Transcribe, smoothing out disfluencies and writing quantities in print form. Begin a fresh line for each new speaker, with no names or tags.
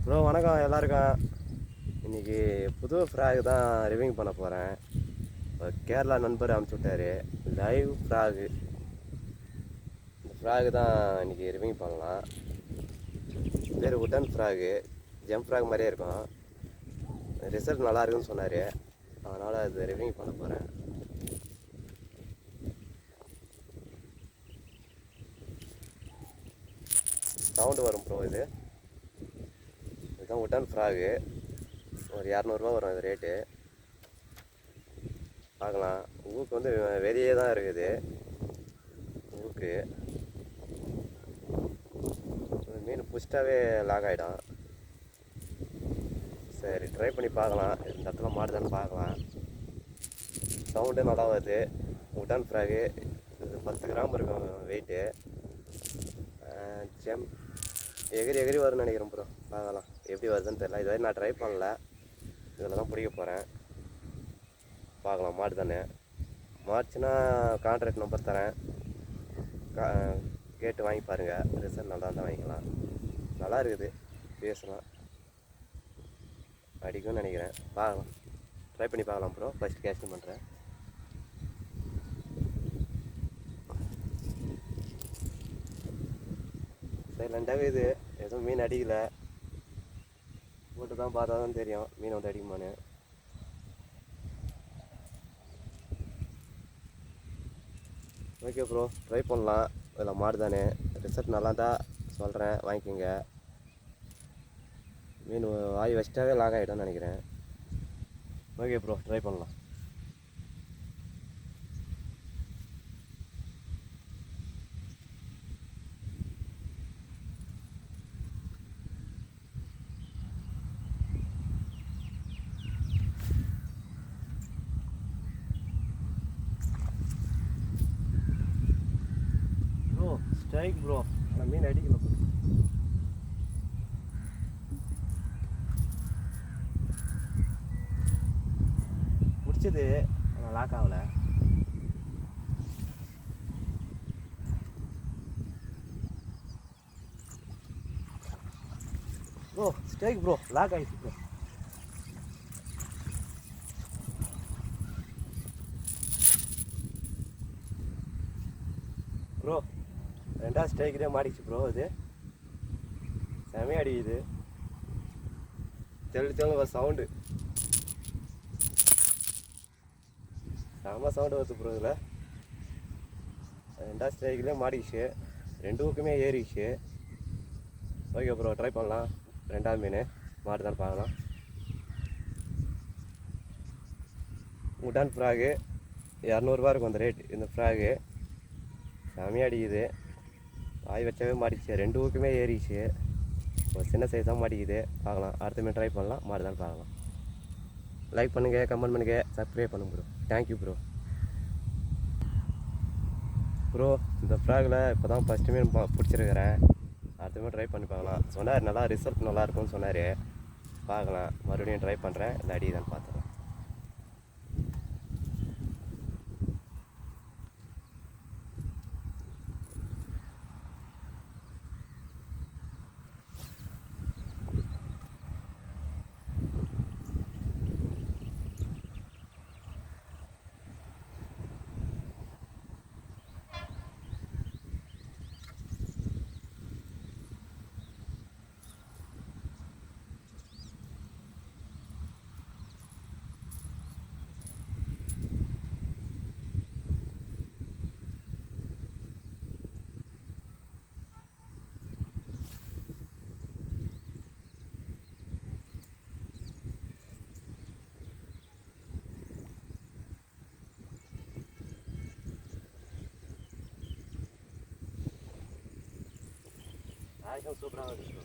Bro வணக்கம் எல்லாருக்கும். இன்றைக்கி புது ஃப்ராக் தான் ரிவியூ பண்ண போகிறேன். கேரளா நண்பர் அனுப்பிச்சி விட்டார் லைவ் ஃப்ராகு. இந்த ஃப்ராகு தான் இன்றைக்கி ரிவியூ பண்ணலாம். பேர் உட்டன் ஃப்ராகு, ஜம்ப் ஃப்ராக் மாதிரியே இருக்கும். ரிசல்ட் நல்லா இருக்குன்னு சொன்னார், அதனால் அது ரிவியூ பண்ண போகிறேன். சவுண்டு வரும் ப்ரோ. இதுதான் உட்டன் ஃப்ராகு. ஒரு 200 வரும் இது ரேட்டு. பார்க்கலாம். ஊக்கு வந்து வெளியே தான் இருக்குது. ஊக்கு மீன் புஷ்டாவே லாக் ஆகிடும். சரி, ட்ரை பண்ணி பார்க்கலாம். இந்த இடத்துல மாட்டுதான்னு பார்க்கலாம். சவுண்டு நல்லா வருது. Wooden frock. இது 10 கிராம் இருக்கும் வெயிட்டு. எகிரி எகிரி வரும்னு நினைக்கிறேன் ப்ரோ. பார்க்கலாம் எப்படி வருதுன்னு தெரியல. இது வரைக்கும் நான் ட்ரை பண்ணல. இதில் தான் பிடிக்க போகிறேன். பார்க்கலாம். மாடு தானே. மாட்டுச்சுன்னா கான்ட்ராக்ட் நம்பர் தரேன், கேட்டு வாங்கி பாருங்கள். ரிசல்ட் நல்லா இருந்தால் வாங்கிக்கலாம். நல்லா இருக்குது, பேசலாம், அடிக்கும்னு நினைக்கிறேன். பார்க்கலாம், ட்ரை பண்ணி பார்க்கலாம் ப்ரோ. ஃபஸ்ட்டு கேஷிங் பண்ணுறேன். சைலண்டாகவே இது எதுவும் மீன் அடிக்கலை. போட்டு தான் பார்த்தா தான் தெரியும் மீன் வந்து அடிக்குமான்னு. ஓகே ப்ரோ, ட்ரை பண்ணலாம். இதில் மாடு தானே. ரிசல்ட் நல்லா தான் சொல்கிறேன், வாங்கிக்கோங்க. மீன் வாய் வச்சிட்டாவே லாக் ஆகிடும்னு நினைக்கிறேன். ஓகே ப்ரோ, ட்ரை பண்ணலாம். ப்ரோ ஸ்ட்ரைக் ப்ரோ, ஆனால் மீன் அடிக்கல ப்ரோ. பிடிச்சது ஆனால் லாக் ஆகலை. ப்ரோ ஸ்ட்ரைக் ப்ரோ, லாக் ஆகிடுச்சு ப்ரோ. ப்ரோ 2வது ஸ்ட்ரைக்லேயே மாடிச்சு ப்ரோ. இது செமையாக அடிக்குது. தெளு ஒரு சவுண்டு, செம சவுண்டு வருது ப்ரோ. இதில் 2வது ஸ்ட்ரைக்லேயே மாடிச்சு, 2 ஊக்குமே ஏறிச்சு. ஓகே ப்ரோ, ட்ரை பண்ணலாம். 2வது மீன் மாட்டு தான் பார்க்கலாம். உட்டன் ஃப்ராகு 200 இருக்கும் அந்த ரேட். இந்த ஃப்ராகு செமையாக அடிக்குது. வாய் வச்சாவே மாட்டிச்சு, 2 ஊக்குமே ஏறிச்சு. ஒரு சின்ன சைஸ் தான் மாட்டிக்குது. பார்க்கலாம், அடுத்த மீன் ட்ரை பண்ணலாம். மாடு தான் பார்க்கலாம். லைக் பண்ணுங்கள், கமெண்ட் பண்ணுங்கள், சப்ஸ்கிரைப் பண்ணுங்க ப்ரோ. Thank you bro. ப்ரோ இந்த ஃப்ராகில் இப்போ தான் ஃபஸ்ட்டு மீன் பிடிச்சிருக்கிறேன். அடுத்த மீன் ட்ரை பண்ணி பார்க்கலாம். சொன்னார் நல்லா ரிசல்ட் நல்லாயிருக்கும்னு சொன்னார். பார்க்கலாம், மறுபடியும் ட்ரை பண்ணுறேன். இந்த அடி தான் பார்த்துக்கலாம். சூப்பராக இருக்கு.